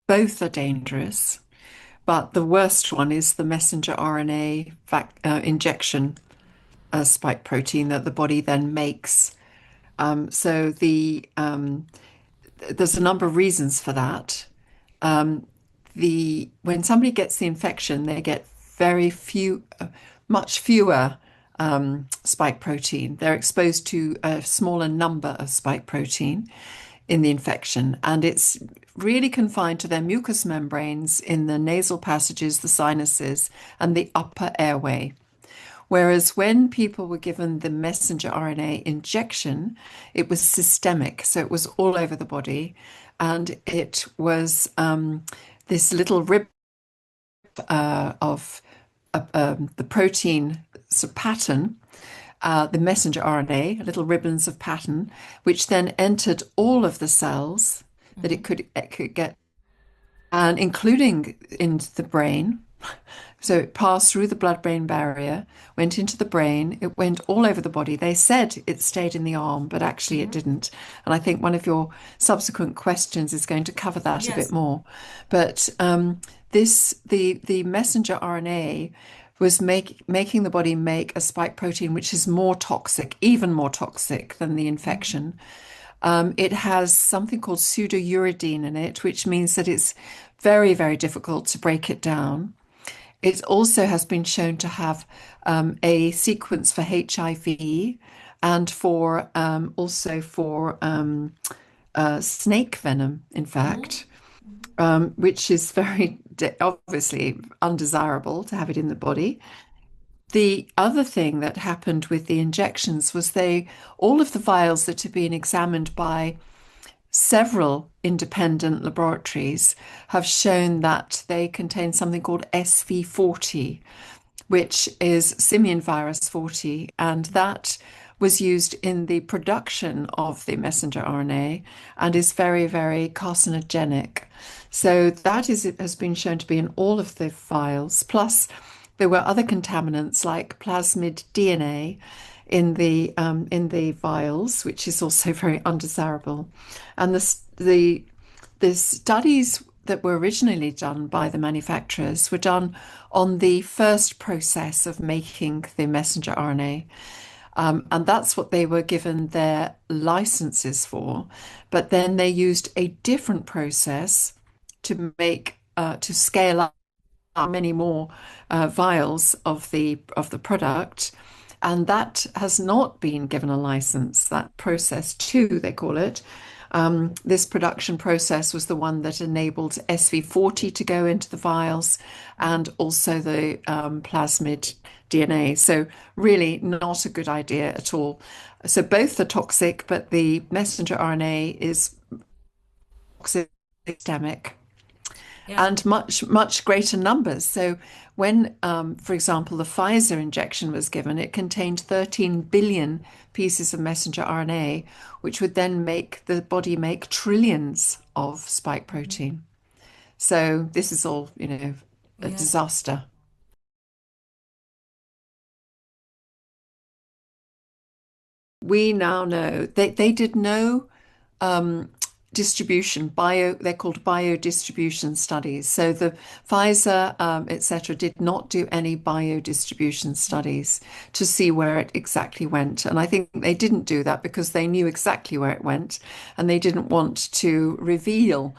Both are dangerous, but the worst one is the messenger RNA injection spike protein that the body then makes. So there's a number of reasons for that. Um, when somebody gets the infection, they get very few, much fewer spike protein. They're exposed to a smaller number of spike protein in the infection, and it's really confined to their mucous membranes in the nasal passages, the sinuses, and the upper airway. Whereas when people were given the messenger RNA injection, it was systemic, so it was all over the body, and it was this little rib of the protein pattern, the messenger RNA, little ribbons of pattern, which then entered all of the cells that it could get, and including into the brain. So it passed through the blood-brain barrier, went into the brain, it went all over the body. They said it stayed in the arm, but actually it didn't. And I think one of your subsequent questions is going to cover that a bit Yes. more. But the messenger RNA was making the body make a spike protein, which is more toxic, even more toxic than the infection. It has something called pseudouridine in it, which means that it's very, very difficult to break it down. It also has been shown to have a sequence for HIV and for also for snake venom, in Mhm. fact, which is very obviously undesirable to have it in the body. The other thing that happened with the injections was all of the vials that had been examined by several independent laboratories have shown that they contain something called SV40, which is simian virus 40, and that was used in the production of the messenger RNA and is very, very carcinogenic. So it has been shown to be in all of the vials. Plus, there were other contaminants like plasmid DNA in the vials, which is also very undesirable. And the studies that were originally done by the manufacturers were done on the first process of making the messenger RNA. And that's what they were given their licenses for. But then they used a different process to scale up many more vials of the product, and that has not been given a license. That process two, they call it. This production process was the one that enabled SV40 to go into the vials and also the plasmid DNA. So really not a good idea at all. So both are toxic, but the messenger RNA is toxic, systemic, Yeah. and much, much greater numbers. So when, for example, the Pfizer injection was given, it contained 13 billion pieces of messenger RNA, which would then make the body make trillions of spike protein. So this is all, a Yes. disaster. We now know they did no um, distribution they're called biodistribution studies. So the Pfizer, etc., did not do any biodistribution studies to see where it exactly went. And I think they didn't do that because they knew exactly where it went, and they didn't want to reveal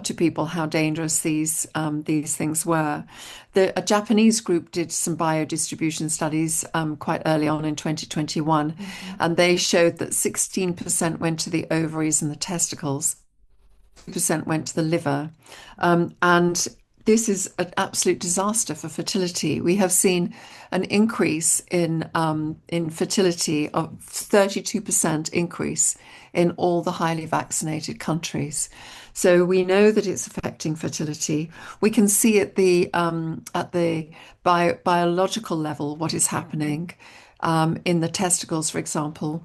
to people how dangerous these things were. A Japanese group did some biodistribution studies quite early on in 2021, Mhm. and they showed that 16% went to the ovaries and the testicles, 2% went to the liver. And this is an absolute disaster for fertility. We have seen an increase in fertility of 32% increase in all the highly vaccinated countries. So we know that it's affecting fertility. We can see at the biological level what is happening in the testicles, for example.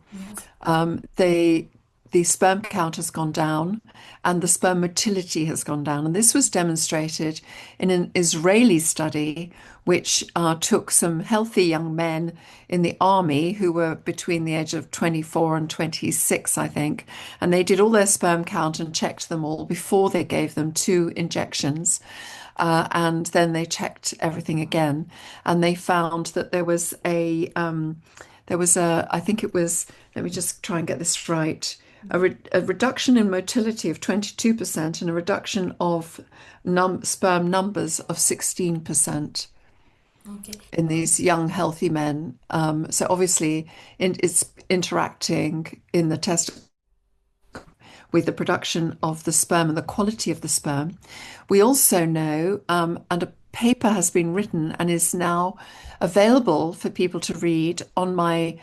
Yes. They the sperm count has gone down and the sperm motility has gone down. And this was demonstrated in an Israeli study, which took some healthy young men in the army who were between the age of 24 and 26, I think. And they did all their sperm count and checked them all before they gave them 2 injections. And then they checked everything again. And they found that there was I think it was, let me just try and get this right, a reduction in motility of 22% and a reduction of sperm numbers of 16% Okay. in these young, healthy men. So obviously, it's interacting in the test with the production of the sperm and the quality of the sperm. We also know, and a paper has been written and is now available for people to read on my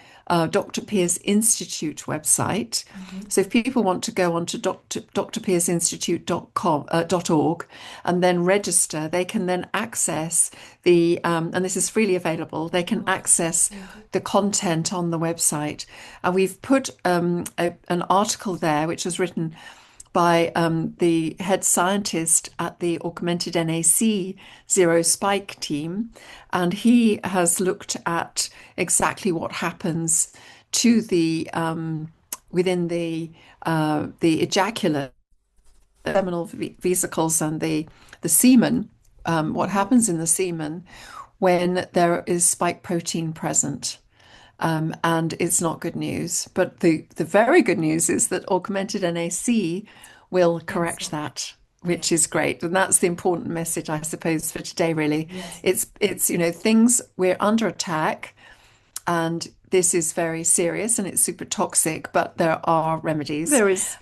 Dr. Pyr's Institute website. So if people want to go on to drpyrsinstitute.org and then register, they can then access and this is freely available, they can access the content on the website. And we've put an article there which was written by the head scientist at the augmented NAC Zero Spike team. And he has looked at exactly what happens to the within the ejaculate, seminal vesicles and the semen, what happens in the semen when there is spike protein present. And it's not good news. But the very good news is that augmented NAC will correct that, which is great. And that's the important message, I suppose, for today, really. Yes. It's things, we're under attack, and this is very serious and it's super toxic, but there are remedies. There is,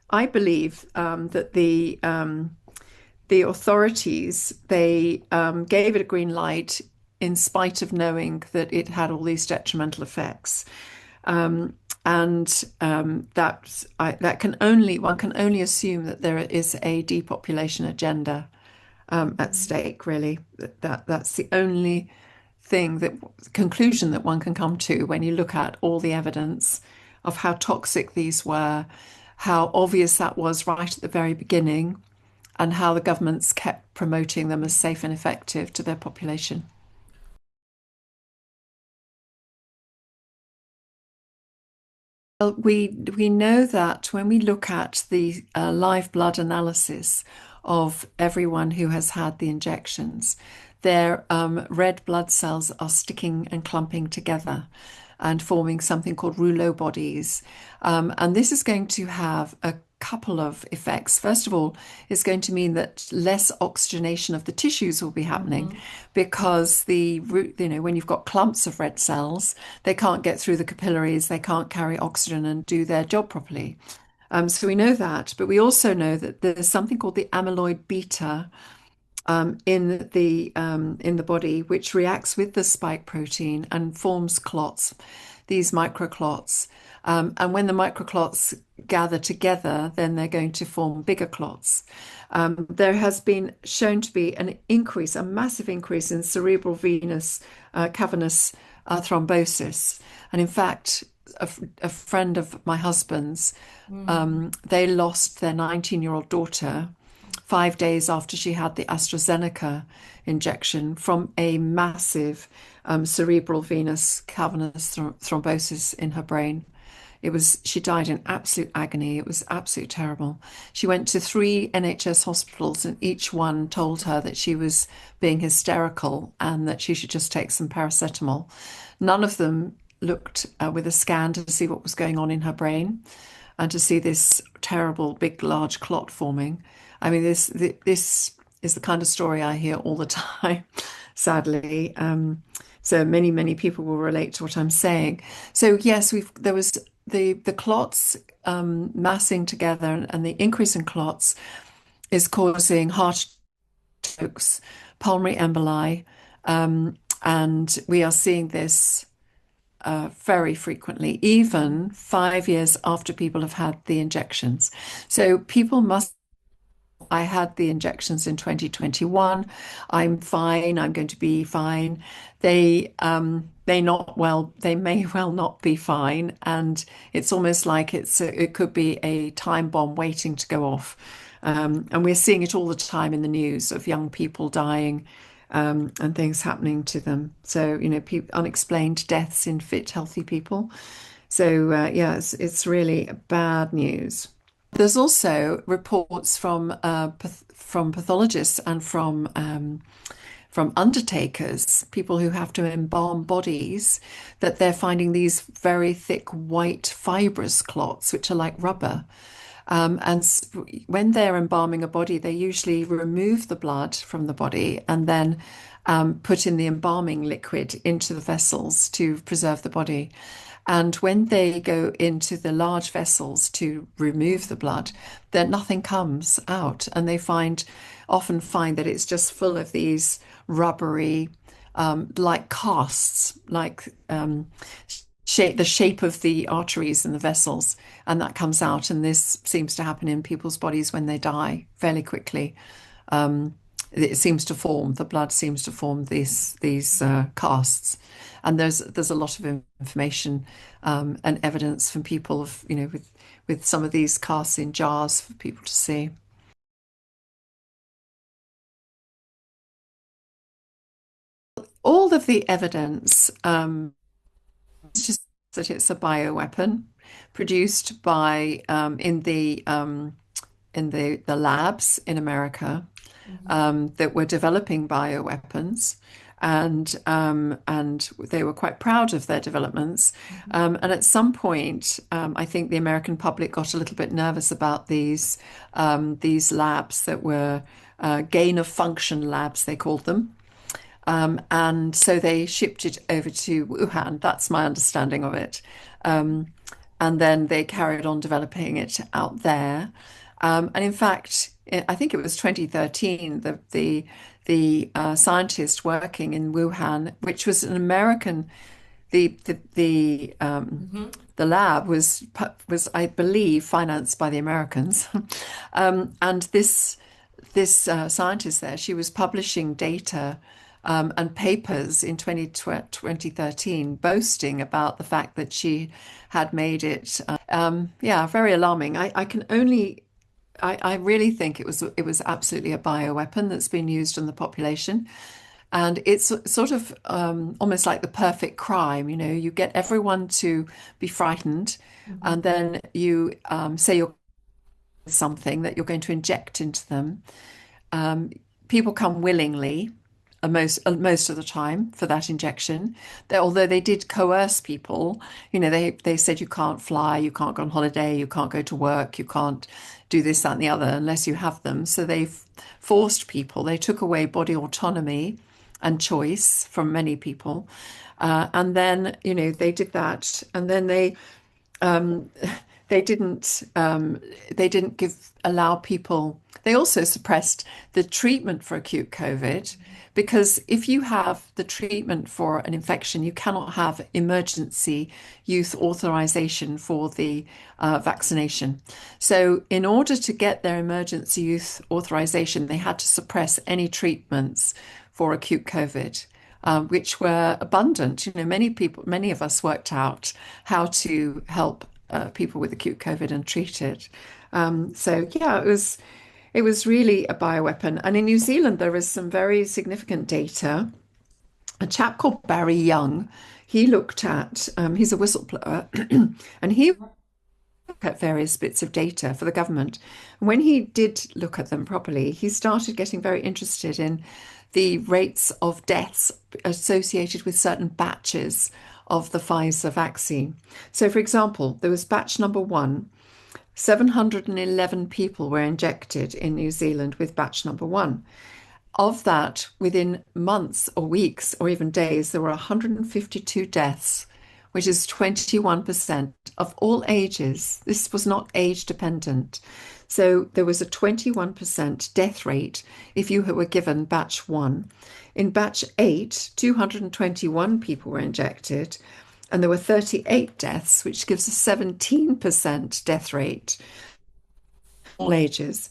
I believe, that the authorities, they gave it a green light in spite of knowing that it had all these detrimental effects. That can only, one can only assume that there is a depopulation agenda at stake, really. That's the only conclusion that one can come to when you look at all the evidence of how toxic these were, how obvious that was right at the very beginning, and how the governments kept promoting them as safe and effective to their population. Well, we know that when we look at the live blood analysis of everyone who has had the injections, their red blood cells are sticking and clumping together and forming something called rouleau bodies. And this is going to have a couple of effects. First of all, it's going to mean that less oxygenation of the tissues will be happening because when you've got clumps of red cells, they can't get through the capillaries, they can't carry oxygen and do their job properly. So we know that, but we also know that there's something called the amyloid beta in the body, which reacts with the spike protein and forms clots, these microclots. And when the microclots gather together, then they're going to form bigger clots. There has been shown to be an increase, a massive increase in cerebral venous cavernous thrombosis. And in fact, a friend of my husband's, they lost their 19-year-old daughter 5 days after she had the AstraZeneca injection from a massive cerebral venous cavernous thrombosis in her brain. She died in absolute agony. It was absolutely terrible. She went to 3 NHS hospitals and each one told her that she was being hysterical and that she should just take some paracetamol. None of them looked with a scan to see what was going on in her brain and to see this terrible, big, large clot forming. I mean, this is the kind of story I hear all the time, sadly. So many people will relate to what I'm saying. So yes, there was the clots massing together, and the increase in clots is causing heart attacks, pulmonary emboli, and we are seeing this very frequently, even 5 years after people have had the injections. So people must I had the injections in 2021. I'm fine. I'm going to be fine. They may well not be fine, and it's almost like it could be a time bomb waiting to go off. And we're seeing it all the time in the news of young people dying, and things happening to them. So, unexplained deaths in fit, healthy people. So, yeah, it's really bad news. There's also reports from pathologists and from undertakers, people who have to embalm bodies, that they're finding these very thick white fibrous clots, which are like rubber. And when they're embalming a body, they usually remove the blood from the body and then put in the embalming liquid into the vessels to preserve the body. And when they go into the large vessels to remove the blood, then nothing comes out. And they often find that it's just full of these rubbery, like casts, like the shape of the arteries and the vessels. And that comes out. And this seems to happen in people's bodies when they die fairly quickly. It seems to form, the blood seems to form these casts. And there's a lot of information and evidence from people with some of these casts in jars for people to see. All of the evidence just that it's a bioweapon produced by in the labs in America that were developing bioweapons, and they were quite proud of their developments. And at some point, I think the American public got a little bit nervous about these labs that were gain of function labs, they called them. And so they shipped it over to Wuhan. That's my understanding of it. And then they carried on developing it out there. And in fact, I think it was 2013, the scientist working in Wuhan, which was an American, the lab was I believe financed by the Americans, and this scientist there, she was publishing data and papers in 2013, boasting about the fact that she had made it. Yeah, very alarming. I really think it was absolutely a bioweapon that's been used on the population. And it's sort of almost like the perfect crime. You get everyone to be frightened, and then you say you're something that you're going to inject into them. People come willingly, most of the time, for that injection. Although they did coerce people, they said you can't fly, you can't go on holiday, you can't go to work, you can't do this, that, and the other unless you have them. So they forced people. They took away body autonomy and choice from many people, and then they did that, and then um, they didn't allow people. They also suppressed the treatment for acute COVID, because if you have the treatment for an infection, you cannot have emergency use authorization for the vaccination. So in order to get their emergency use authorization, they had to suppress any treatments for acute COVID, which were abundant. Many of us worked out how to help people with acute COVID and treat it. So yeah, it was really a bioweapon. And in New Zealand, there is some very significant data. A chap called Barry Young, he looked at, he's a whistleblower, and he looked at various bits of data for the government. And when he did look at them properly, he started getting very interested in the rates of deaths associated with certain batches of the Pfizer vaccine. So, for example, there was batch number 1. 711 people were injected in New Zealand with batch number 1. Of that, within months or weeks or even days, there were 152 deaths, which is 21% of all ages. This was not age dependent. So there was a 21% death rate if you were given batch 1. In batch 8, 221 people were injected, and there were 38 deaths, which gives a 17% death rate, all ages.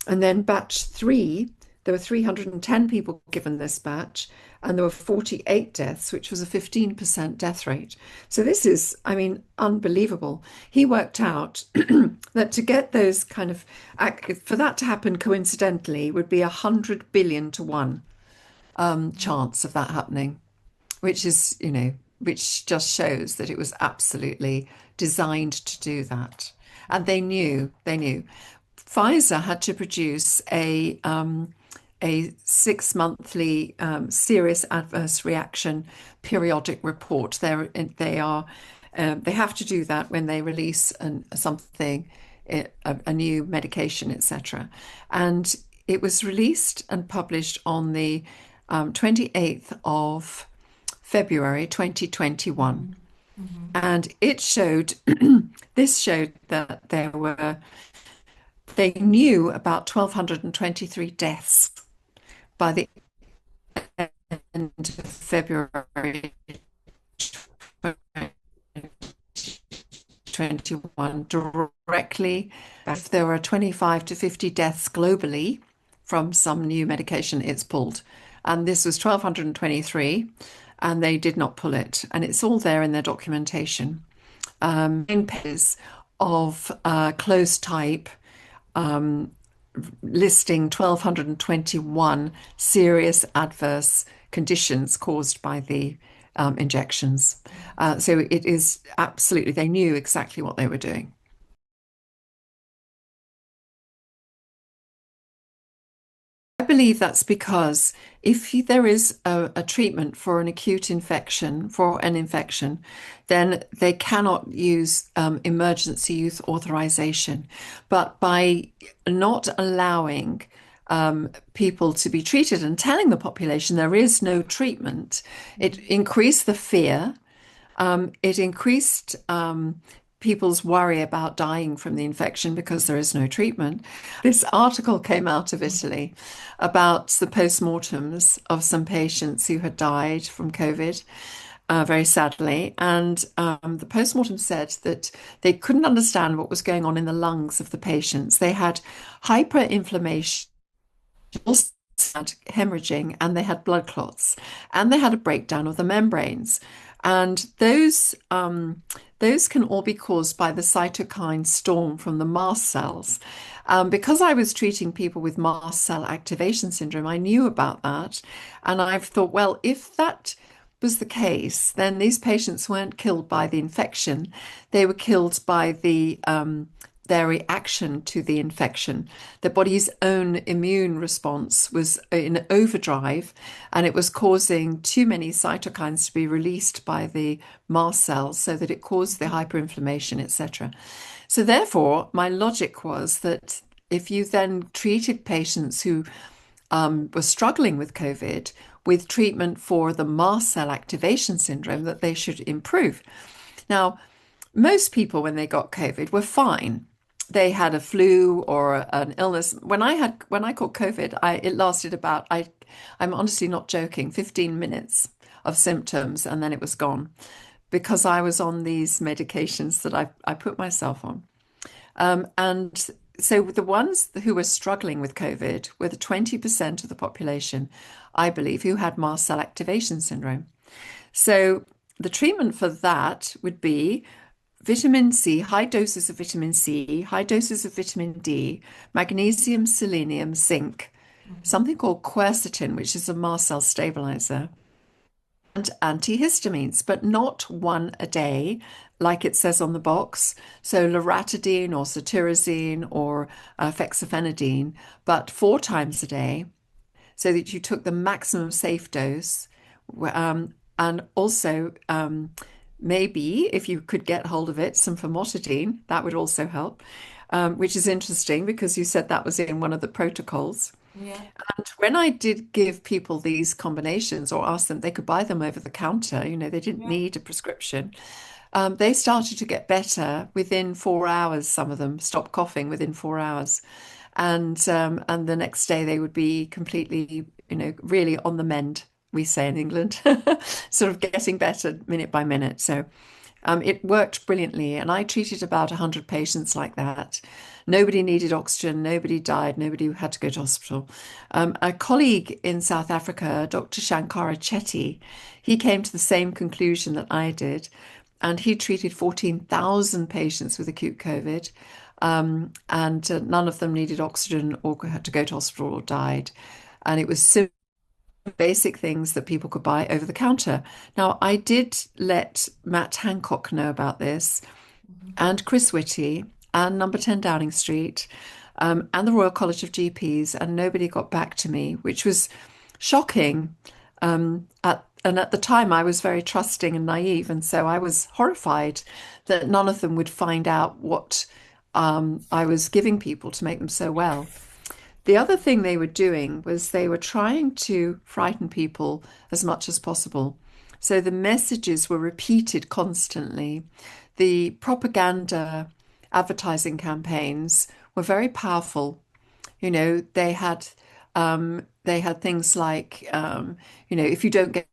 And then batch three, there were 310 people given this batch, and there were 48 deaths, which was a 15% death rate. So this is, I mean, unbelievable. He worked out that to get those kind of, for that to happen coincidentally would be 100 billion to one chance of that happening, which is, which just shows that it was absolutely designed to do that. And they knew. Pfizer had to produce a 6 monthly serious adverse reaction periodic report. They have to do that when they release something, a new medication, etc. And it was released and published on the 28th of February 2021. And it showed, this showed that they knew about 1,223 deaths by the end of February 2021 directly. If there were 25 to 50 deaths globally from some new medication, it's pulled. And this was 1,223, and they did not pull it. And it's all there in their documentation. In pages of closed type, listing 1,221 serious adverse conditions caused by the injections. So it is absolutely, they knew exactly what they were doing. I believe that's because if there is a treatment for an acute infection, then they cannot use emergency use authorization. But by not allowing people to be treated and telling the population there is no treatment, it increased the fear. It increased people's worry about dying from the infection because there is no treatment. This article came out of Italy about the postmortems of some patients who had died from COVID, very sadly. And the postmortem said that they couldn't understand what was going on in the lungs of the patients. They had hyperinflammation, also had hemorrhaging, and they had blood clots, and they had a breakdown of the membranes. And those can all be caused by the cytokine storm from the mast cells. Because I was treating people with mast cell activation syndrome, I knew about that. And I've thought, well, if that was the case, then these patients weren't killed by the infection. They were killed by their reaction to the infection. The body's own immune response was in overdrive, and it was causing too many cytokines to be released by the mast cells so that it caused the hyperinflammation, etc. So therefore, my logic was that if you then treated patients who were struggling with COVID with treatment for the mast cell activation syndrome, that they should improve. Now, most people, when they got COVID, were fine. They had a flu or an illness. When I caught COVID, it lasted about, I'm honestly not joking, 15 minutes of symptoms, and then it was gone because I was on these medications that I put myself on. And so the ones who were struggling with COVID were the 20% of the population, I believe, who had mast cell activation syndrome. So the treatment for that would be vitamin C, high doses of vitamin C, high doses of vitamin D, magnesium, selenium, zinc, something called quercetin, which is a mast cell stabilizer, and antihistamines, but not one a day, like it says on the box. So loratadine or cetirizine or fexofenadine, but 4 times a day, so that you took the maximum safe dose. And also, maybe if you could get hold of it, some famotidine, that would also help, which is interesting because you said that was in one of the protocols. Yeah. And when I did give people these combinations or ask them, they could buy them over the counter, they didn't Yeah. need a prescription. They started to get better within 4 hours. Some of them stopped coughing within 4 hours. And the next day they would be completely, really on the mend, we say in England, sort of getting better minute by minute. So It worked brilliantly, and I treated about 100 patients like that. Nobody needed oxygen, nobody died, nobody had to go to hospital. A colleague in South Africa, Dr. Shankara Chetty, he came to the same conclusion that I did, and he treated 14,000 patients with acute COVID, and none of them needed oxygen or had to go to hospital or died. And it was simple, basic things that people could buy over the counter. Now, I did let Matt Hancock know about this, and Chris Whitty, and Number 10 Downing Street, and the Royal College of GPs, and nobody got back to me, which was shocking. And at the time, I was very trusting and naive, and so I was horrified that none of them would find out what I was giving people to make them so well. The other thing they were doing was they were trying to frighten people as much as possible. So the messages were repeated constantly. The propaganda advertising campaigns were very powerful. You know, they had things like, if you don't get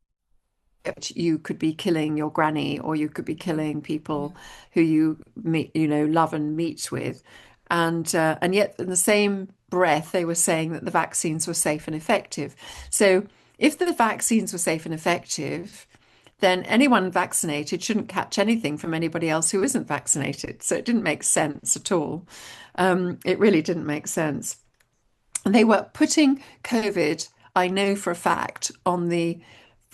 it, you could be killing your granny, or you could be killing people who you meet, love and meet with, and yet in the same breath they were saying that the vaccines were safe and effective. So if the vaccines were safe and effective, then anyone vaccinated shouldn't catch anything from anybody else who isn't vaccinated. So it didn't make sense at all. It really didn't make sense. And they were putting COVID, I know for a fact, on the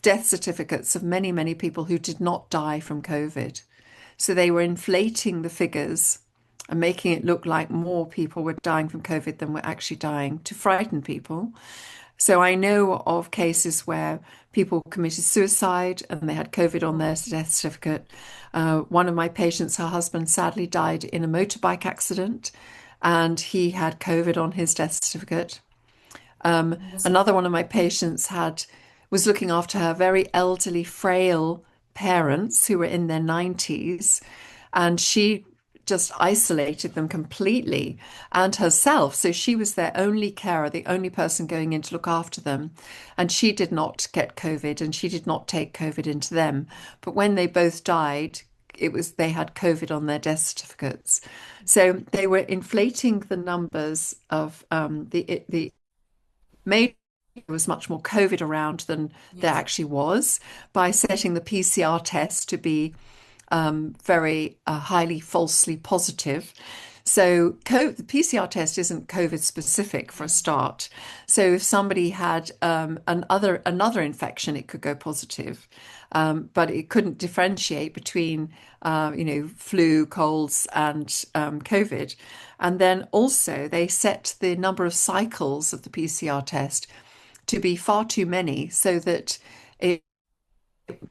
death certificates of many, many people who did not die from COVID. So they were inflating the figures and making it look like more people were dying from COVID than were actually dying, to frighten people. So I know of cases where people committed suicide and they had COVID on their death certificate. One of my patients, her husband sadly died in a motorbike accident, and he had COVID on his death certificate. Another one of my patients was looking after her very elderly, frail parents who were in their 90s, and she just isolated them completely, and herself. So she was their only carer, the only person going in to look after them. And she did not get COVID, and she did not take COVID into them. But when they both died, they had COVID on their death certificates. So they were inflating the numbers of the made there was much more COVID around than there actually was, by setting the PCR test to be very highly falsely positive. So the PCR test isn't COVID specific for a start. So if somebody had another infection, it could go positive, but it couldn't differentiate between flu, colds, and COVID. And then also they set the number of cycles of the PCR test to be far too many, so that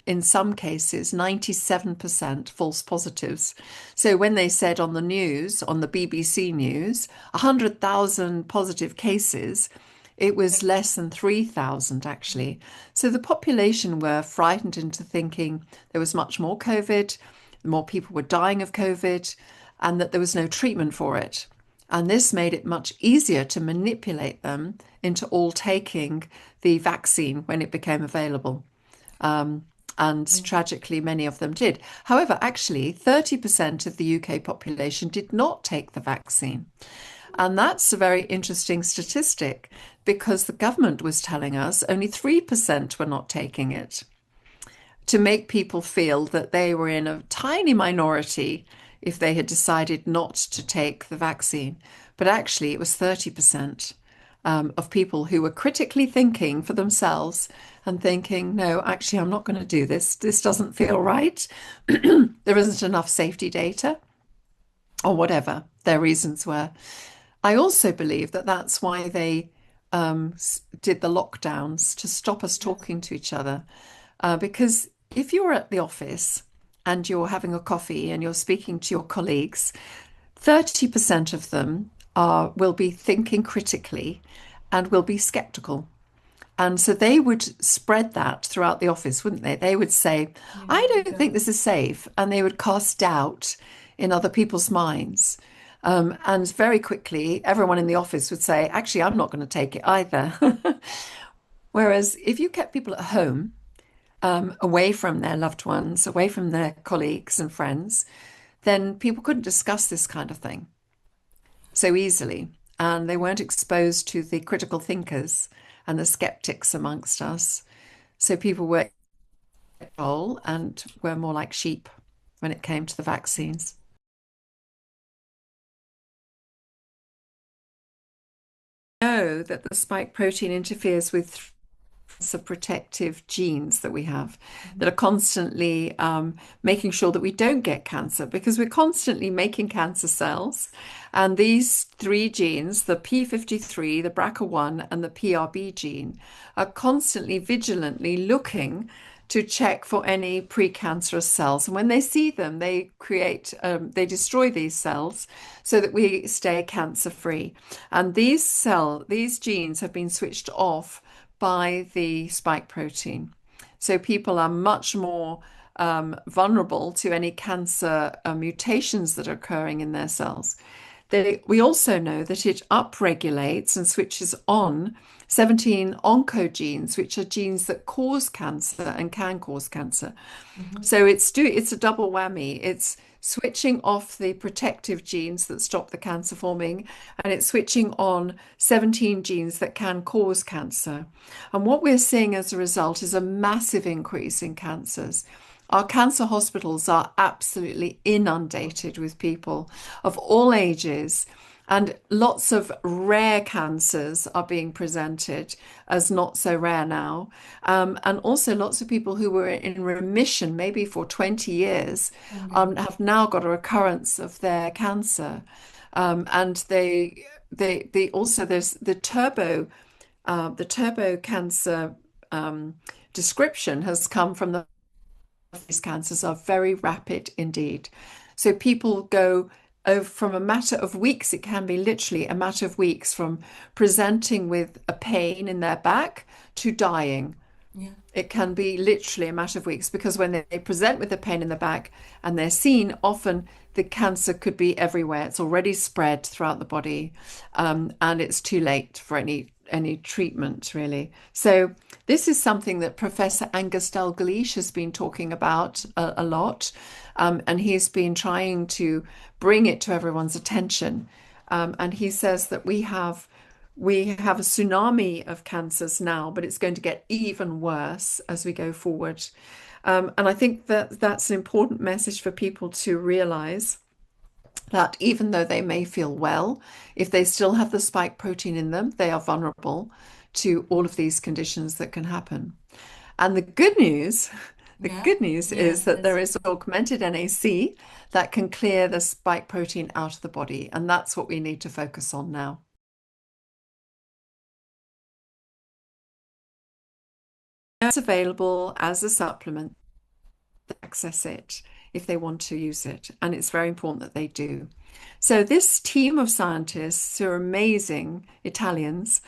in some cases, 97% false positives. So when they said on the news, on the BBC News, 100,000 positive cases, it was less than 3,000 actually. So the population were frightened into thinking there was much more COVID, more people were dying of COVID, and that there was no treatment for it. And this made it much easier to manipulate them into all taking the vaccine when it became available. And tragically, many of them did. However, actually, 30% of the UK population did not take the vaccine. And that's a very interesting statistic, because the government was telling us only 3% were not taking it, to make people feel that they were in a tiny minority if they had decided not to take the vaccine. But actually, it was 30% of people who were critically thinking for themselves and thinking, no, actually, I'm not going to do this. This doesn't feel right. There isn't enough safety data, or whatever their reasons were. I also believe that that's why they did the lockdowns, to stop us talking to each other. Because if you're at the office and you're having a coffee and you're speaking to your colleagues, 30% of them will be thinking critically and will be skeptical. And so they would spread that throughout the office, wouldn't they? They would say, I don't think this is safe. And they would cast doubt in other people's minds. And very quickly, everyone in the office would say, actually, I'm not going to take it either. Whereas if you kept people at home away from their loved ones, away from their colleagues and friends, then people couldn't discuss this kind of thing so easily. And they weren't exposed to the critical thinkers and the skeptics amongst us. So people were control and were more like sheep when it came to the vaccines. Know that the spike protein interferes with of protective genes that we have that are constantly making sure that we don't get cancer, because we're constantly making cancer cells. And these three genes, the P53, the BRCA1, and the PRB gene, are constantly vigilantly looking to check for any precancerous cells. And when they see them, they they destroy these cells so that we stay cancer free. And these genes have been switched off by the spike protein. So people are much more vulnerable to any cancer mutations that are occurring in their cells. We also know that it upregulates and switches on 17 oncogenes, which are genes that cause cancer and can cause cancer. So it's a double whammy. It's switching off the protective genes that stop the cancer forming, and it's switching on 17 genes that can cause cancer. And what we're seeing as a result is a massive increase in cancers. Our cancer hospitals are absolutely inundated with people of all ages, and lots of rare cancers are being presented as not so rare now. And also lots of people who were in remission maybe for 20 years have now got a recurrence of their cancer. And they also, there's the turbo cancer description has come from these cancers are very rapid indeed. So people go from a matter of weeks, it can be literally a matter of weeks from presenting with a pain in their back to dying. Yeah. It can be literally a matter of weeks, because when they present with the pain in the back and they're seen, often the cancer could be everywhere. It's already spread throughout the body, and it's too late for any treatment, really. So this is something that Professor Angus Dalglish has been talking about a lot, and he's been trying to bring it to everyone's attention. And he says that we have a tsunami of cancers now, but it's going to get even worse as we go forward. And I think that that's an important message for people to realize, that even though they may feel well, if they still have the spike protein in them, they are vulnerable to all of these conditions that can happen. And the Yeah. good news Yeah. is that there is augmented NAC that can clear the spike protein out of the body. And that's what we need to focus on now. It's available as a supplement to access it if they want to use it. And it's very important that they do. So this team of scientists, who are amazing Italians,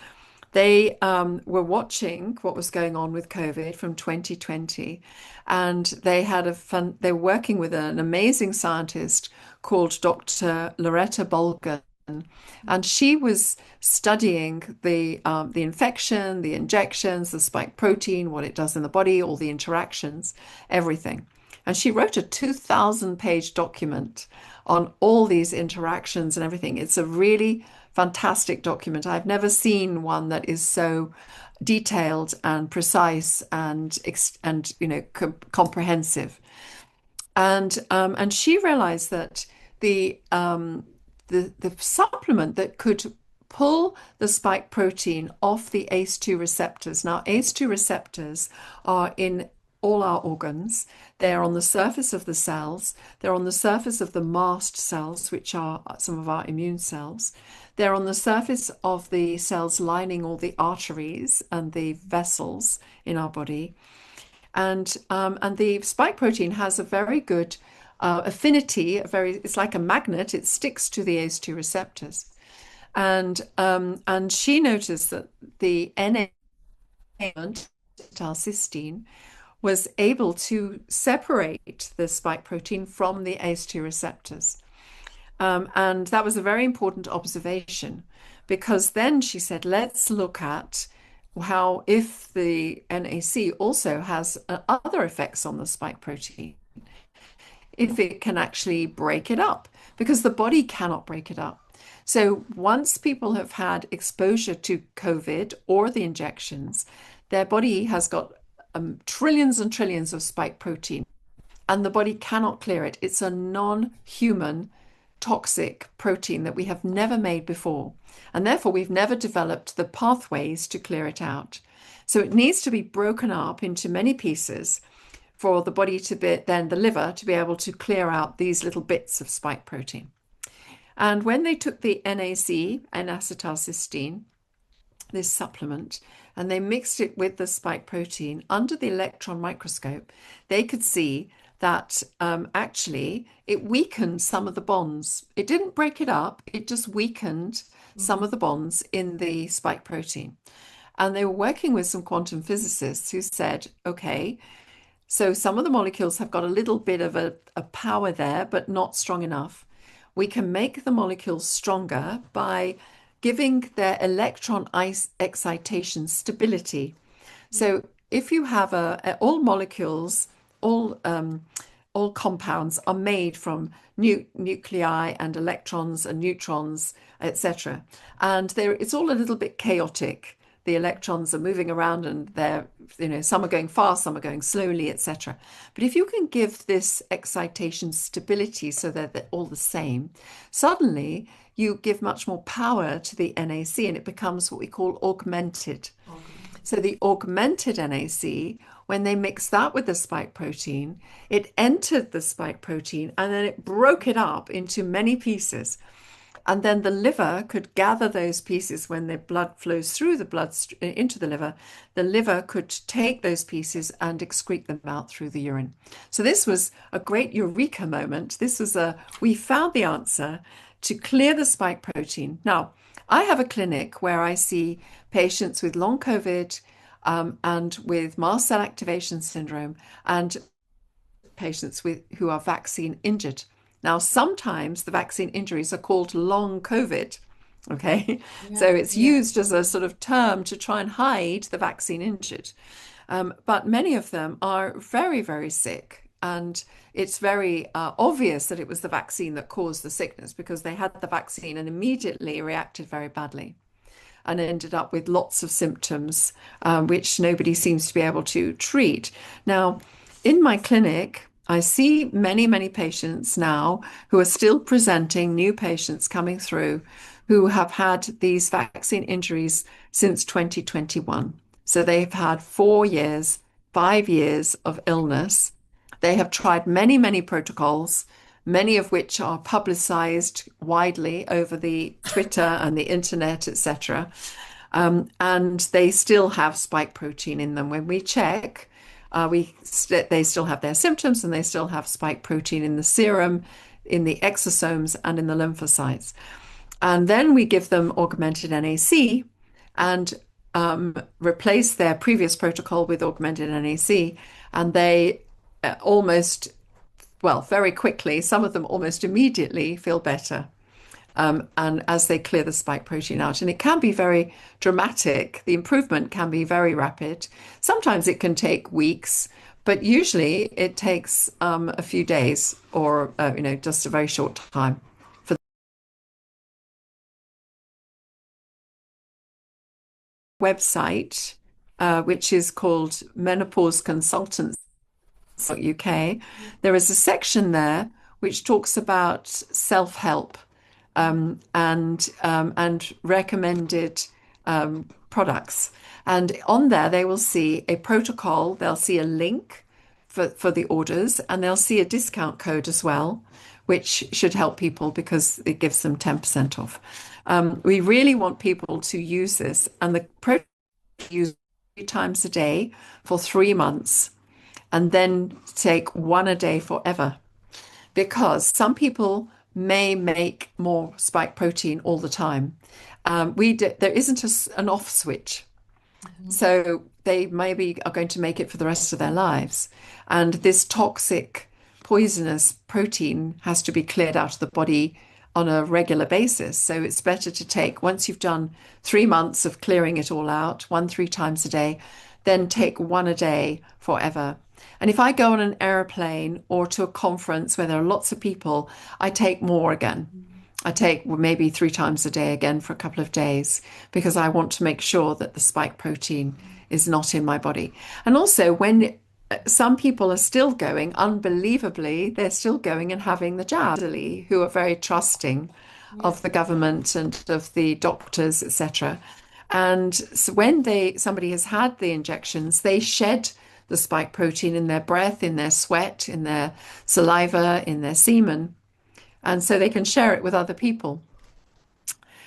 they were watching what was going on with COVID from 2020, and they were working with an amazing scientist called Dr. Loretta Bolgan, and she was studying the infection, the injections, the spike protein, what it does in the body, all the interactions, everything. And she wrote a 2,000-page document on all these interactions and everything. It's a really fantastic document. I've never seen one that is so detailed and precise and comprehensive. And she realized that the supplement that could pull the spike protein off the ACE2 receptors. Now, ACE2 receptors are in all our organs. They're on the surface of the cells. They're on the surface of the mast cells, which are some of our immune cells. They're on the surface of the cells lining all the arteries and the vessels in our body. And the spike protein has a very good affinity. It's like a magnet. It sticks to the ACE2 receptors. And she noticed that the N-acetylcysteine was able to separate the spike protein from the ACE2 receptors. And that was a very important observation, because then she said, let's look at how if the NAC also has other effects on the spike protein, if it can actually break it up, because the body cannot break it up. So once people have had exposure to COVID or the injections, their body has got trillions and trillions of spike protein, and the body cannot clear it. It's a non-human toxic protein that we have never made before. And therefore, we've never developed the pathways to clear it out. So it needs to be broken up into many pieces for the body to be, then the liver to be able to clear out these little bits of spike protein. And when they took the NAC, N-acetylcysteine, this supplement, and they mixed it with the spike protein under the electron microscope, they could see that actually it weakened some of the bonds. It didn't break it up, it just weakened some of the bonds in the spike protein. And they were working with some quantum physicists who said, okay, so some of the molecules have got a little bit of a power there, but not strong enough. We can make the molecules stronger by giving their electron excitation stability. So if you have all molecules, all compounds are made from nuclei and electrons and neutrons, etc. And it's all a little bit chaotic. The electrons are moving around and they're, some are going fast, some are going slowly, etc. But if you can give this excitation stability so that they're all the same, suddenly you give much more power to the NAC and it becomes what we call augmented. So the augmented NAC, when they mix that with the spike protein, it entered the spike protein and then it broke it up into many pieces. And then the liver could gather those pieces when the blood flows through the blood into the liver. The liver could take those pieces and excrete them out through the urine. So this was a great eureka moment. We found the answer to clear the spike protein. Now, I have a clinic where I see patients with long COVID and with mast cell activation syndrome and patients who are vaccine injured. Now, sometimes the vaccine injuries are called long COVID, okay? Yeah, so it's used as a sort of term to try and hide the vaccine injured. But many of them are very, very sick. And it's very obvious that it was the vaccine that caused the sickness because they had the vaccine and immediately reacted very badly and ended up with lots of symptoms, which nobody seems to be able to treat. Now, in my clinic, I see many, many patients now who are still presenting, new patients coming through who have had these vaccine injuries since 2021. So they've had 4 years, 5 years of illness. They have tried many, many protocols, many of which are publicized widely over the Twitter and the internet, etc. And they still have spike protein in them. When we check, they still have their symptoms and they still have spike protein in the serum, in the exosomes, and in the lymphocytes. And then we give them augmented NAC and replace their previous protocol with augmented NAC, and they very quickly, some of them almost immediately feel better. And as they clear the spike protein out, and it can be very dramatic. The improvement can be very rapid. Sometimes it can take weeks, but usually it takes a few days or just a very short time. For the website, which is called Menopause Consultants UK, there is a section there which talks about self-help. And recommended products. And on there, they will see a protocol, they'll see a link for the orders, and they'll see a discount code as well, which should help people because it gives them 10% off. We really want people to use this, and the protocol use 3 times a day for 3 months, and then take 1 a day forever. Because some people may make more spike protein all the time. There isn't an off switch. So they maybe are going to make it for the rest of their lives. And this toxic, poisonous protein has to be cleared out of the body on a regular basis. So it's better to take, once you've done 3 months of clearing it all out, 3 times a day, then take one a day forever. And if I go on an airplane or to a conference where there are lots of people, I take more again. I take maybe 3 times a day again for a couple of days because I want to make sure that the spike protein is not in my body. And also, when some people are still going, unbelievably, they're still going and having the jab, who are very trusting of the government and of the doctors, etc. And so when somebody has had the injections, they shed the spike protein in their breath, in their sweat, in their saliva, in their semen, and so they can share it with other people.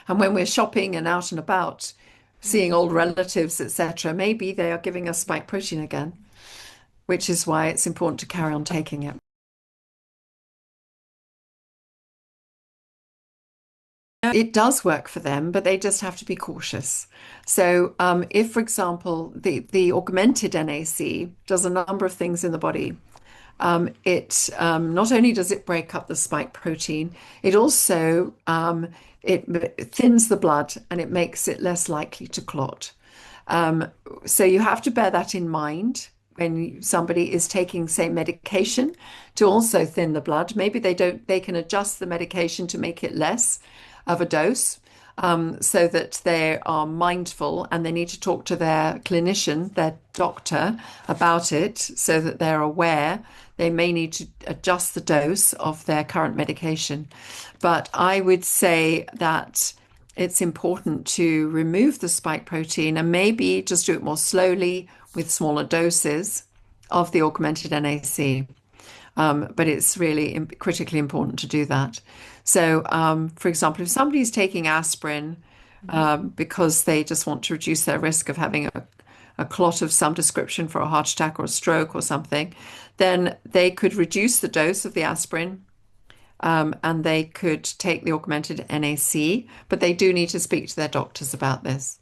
And when we're shopping and out and about, seeing old relatives, etc., maybe they are giving us spike protein again, which is why it's important to carry on taking it. It does work for them, but they just have to be cautious. So if, for example, the augmented NAC does a number of things in the body. It not only does it break up the spike protein, it also it thins the blood and it makes it less likely to clot. So you have to bear that in mind when somebody is taking, say, medication to also thin the blood. Maybe they can adjust the medication to make it less of a dose, so that they are mindful, and they need to talk to their clinician, their doctor, about it so that they're aware. They may need to adjust the dose of their current medication. But I would say that it's important to remove the spike protein and maybe just do it more slowly with smaller doses of the augmented NAC. But it's really critically important to do that. So, for example, if somebody's taking aspirin because they just want to reduce their risk of having a clot of some description for a heart attack or a stroke or something, then they could reduce the dose of the aspirin, and they could take the augmented NAC, but they do need to speak to their doctors about this.